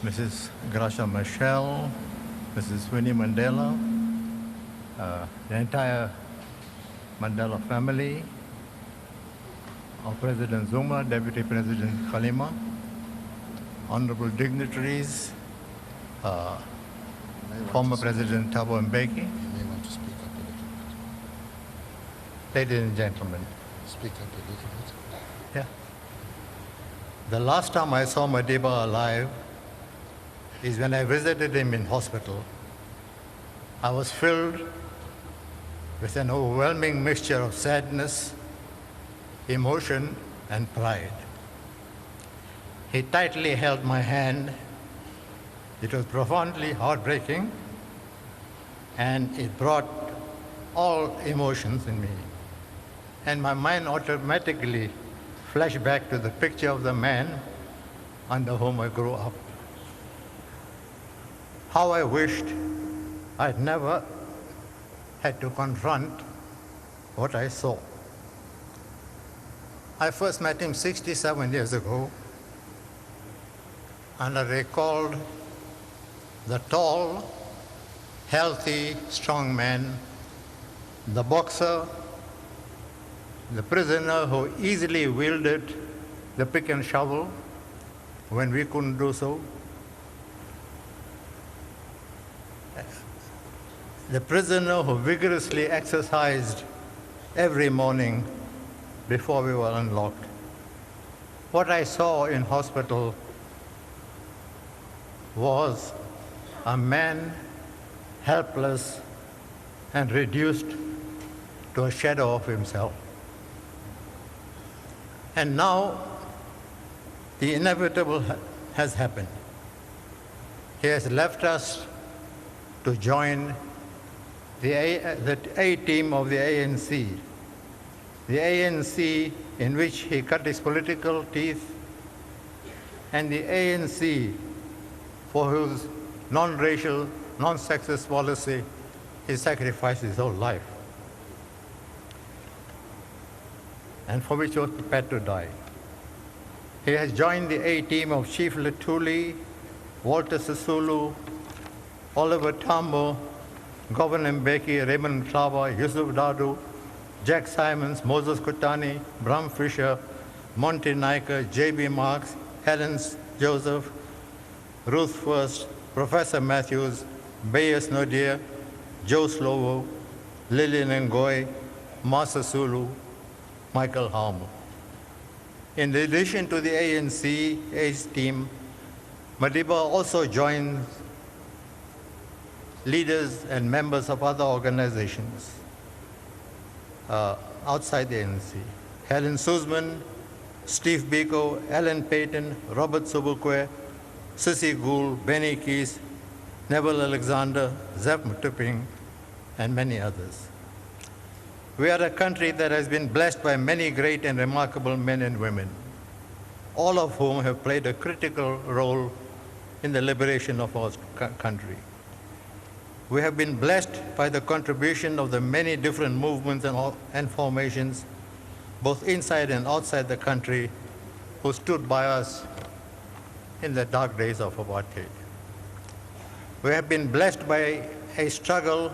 Mrs. Gracia Michelle, Mrs. Winnie Mandela, the entire Mandela family, our President Zuma, Deputy President Khalima, honorable dignitaries, former President Thabo Mbeki, You may want to speak up a little bit. ladies and gentlemen. Speak up a little bit. Yeah. The last time I saw Madiba alive is when I visited him in hospital. I was filled with an overwhelming mixture of sadness, emotion, and pride. He tightly held my hand. It was profoundly heartbreaking, and it brought all emotions in me. And my mind automatically flashed back to the picture of the man under whom I grew up. How I wished I'd never had to confront what I saw. I first met him 67 years ago, and I recalled the tall, healthy, strong man, the boxer, the prisoner who easily wielded the pick and shovel when we couldn't do so, the prisoner who vigorously exercised every morning before we were unlocked. What I saw in hospital was a man helpless and reduced to a shadow of himself. And now the inevitable has happened. He has left us to join the A team of the ANC, the ANC in which he cut his political teeth, and the ANC for whose non-racial, non-sexist policy he sacrificed his whole life, and for which he was prepared to die. He has joined the A team of Chief Luthuli, Walter Sisulu, Oliver Tambo, Governor Mbeki, Raymond Mhlaba, Yusuf Dadu, Jack Simons, Moses Kutani, Bram Fisher, Monty Naika, J.B. Marks, Helen Joseph, Ruth First, Professor Matthews, Bayes Nodia, Joe Slovo, Lillian Ngoy, Masa Sulu, Michael Harmon. In addition to the ANC ACE team, Madiba also joins leaders and members of other organizations outside the ANC. Helen Suzman, Steve Biko, Alan Payton, Robert Sobukwe, Sissy Gould, Benny Keys, Neville Alexander, Zep Mutuping, and many others. We are a country that has been blessed by many great and remarkable men and women, all of whom have played a critical role in the liberation of our country. We have been blessed by the contribution of the many different movements and formations, both inside and outside the country, who stood by us in the dark days of apartheid. We have been blessed by a struggle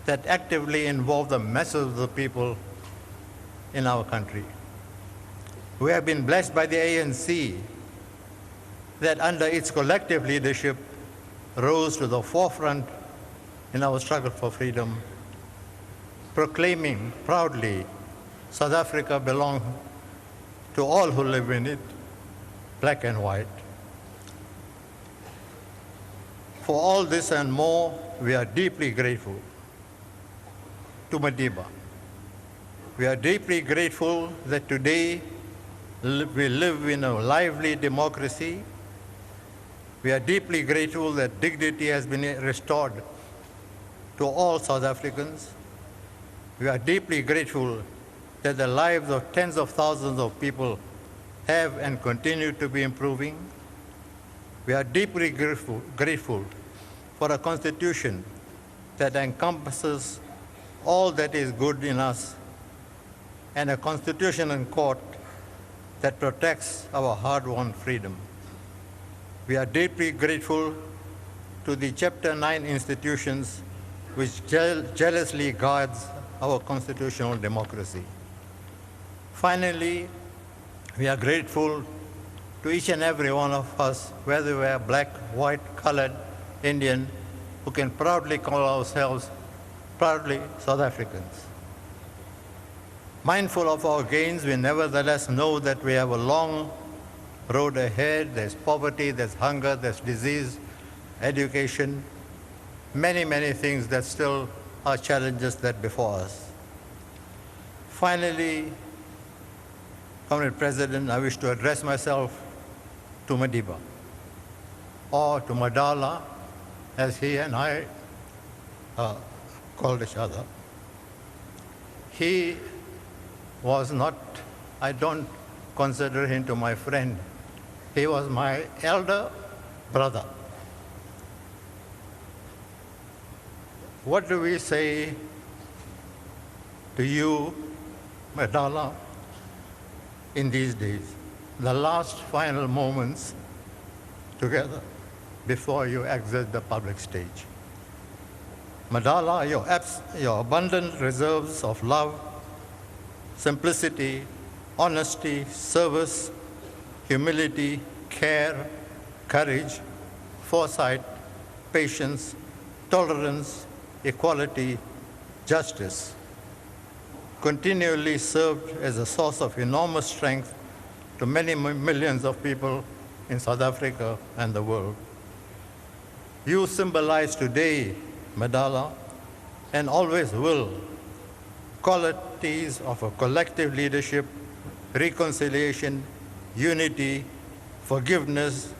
that actively involved the masses of the people in our country. We have been blessed by the ANC that under its collective leadership rose to the forefront in our struggle for freedom, proclaiming proudly, South Africa belongs to all who live in it, black and white. For all this and more, we are deeply grateful to Madiba. We are deeply grateful that today we live in a lively democracy. We are deeply grateful that dignity has been restored to all South Africans. We are deeply grateful that the lives of tens of thousands of people have and continue to be improving. We are deeply grateful for a constitution that encompasses all that is good in us, and a constitution and court that protects our hard-won freedom. We are deeply grateful to the Chapter 9 institutions which jealously guards our constitutional democracy. Finally, we are grateful to each and every one of us, whether we are black, white, colored, Indian, who can proudly call ourselves proudly South Africans. Mindful of our gains, we nevertheless know that we have a long road ahead. There's poverty, there's hunger, there's disease, education, many, many things that still are challenges that before us. Finally, Comrade President, I wish to address myself to Madiba, or to Mandela, as he and I called each other. He was not, I don't consider him to my friend. He was my elder brother. What do we say to you, Mandela, in these days, the last final moments together before you exit the public stage? Mandela, your abundant reserves of love, simplicity, honesty, service, humility, care, courage, foresight, patience, tolerance, equality, justice, continually served as a source of enormous strength to many millions of people in South Africa and the world. You symbolize today, Mandela, and always will, qualities of a collective leadership, reconciliation, unity, forgiveness,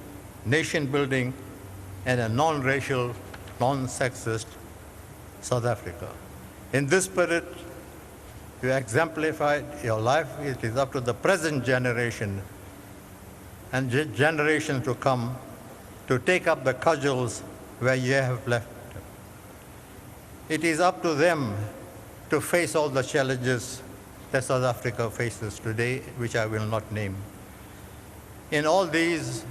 nation building, and a non-racial, non-sexist South Africa. In this spirit, you exemplified your life. It is up to the present generation and generations to come to take up the cudgels where you have left them. It is up to them to face all the challenges that South Africa faces today, which I will not name. In all these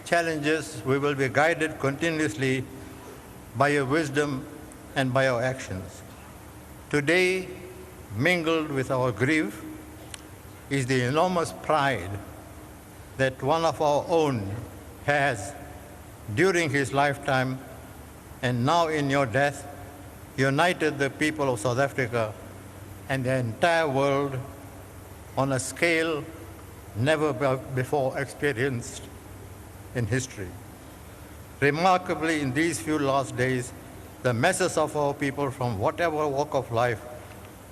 challenges, we will be guided continuously by your wisdom and by our actions. Today, mingled with our grief, is the enormous pride that one of our own has during his lifetime and now in your death united the people of South Africa and the entire world on a scale never before experienced in history. Remarkably, in these few last days, the masses of our people from whatever walk of life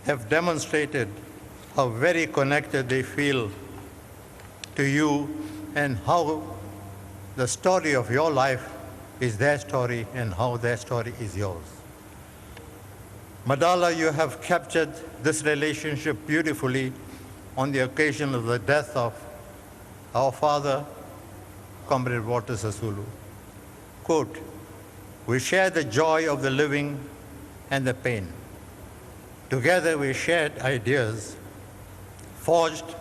have demonstrated how very connected they feel to you and how the story of your life is their story and how their story is yours. Mandela, you have captured this relationship beautifully on the occasion of the death of our father, Comrade Walter Sisulu. Quote, "We share the joy of the living and the pain. Together we shared ideas, forged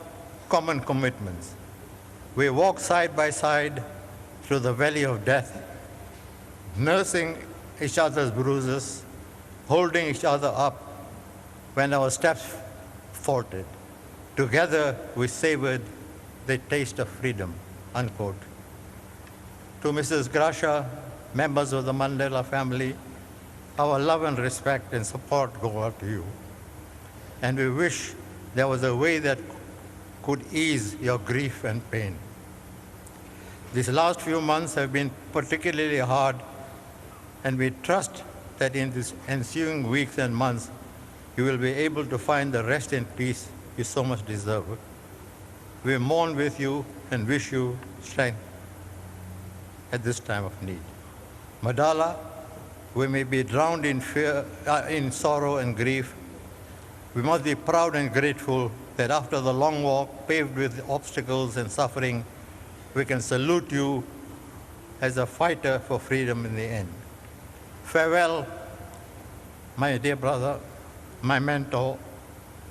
common commitments. We walked side by side through the valley of death, nursing each other's bruises, holding each other up when our steps faltered. Together we savored the taste of freedom," unquote. To Mrs. Gracia, members of the Mandela family, our love and respect and support go out to you. And we wish there was a way that could ease your grief and pain. These last few months have been particularly hard, and we trust that in these ensuing weeks and months, you will be able to find the rest and peace you so much deserve. We mourn with you and wish you strength at this time of need. Mandela, we may be drowned in fear, in sorrow and grief. We must be proud and grateful that after the long walk paved with obstacles and suffering, we can salute you as a fighter for freedom in the end. Farewell, my dear brother, my mentor,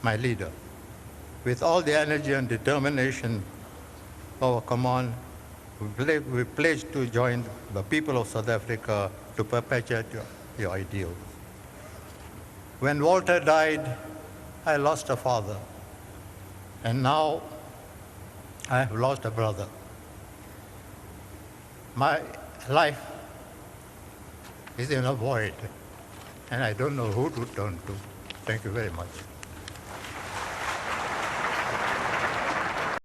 my leader. With all the energy and determination of our command, We pledge to join the people of South Africa to perpetuate your ideals. When Walter died, I lost a father, and now I have lost a brother. My life is in a void, and I don't know who to turn to. Thank you very much.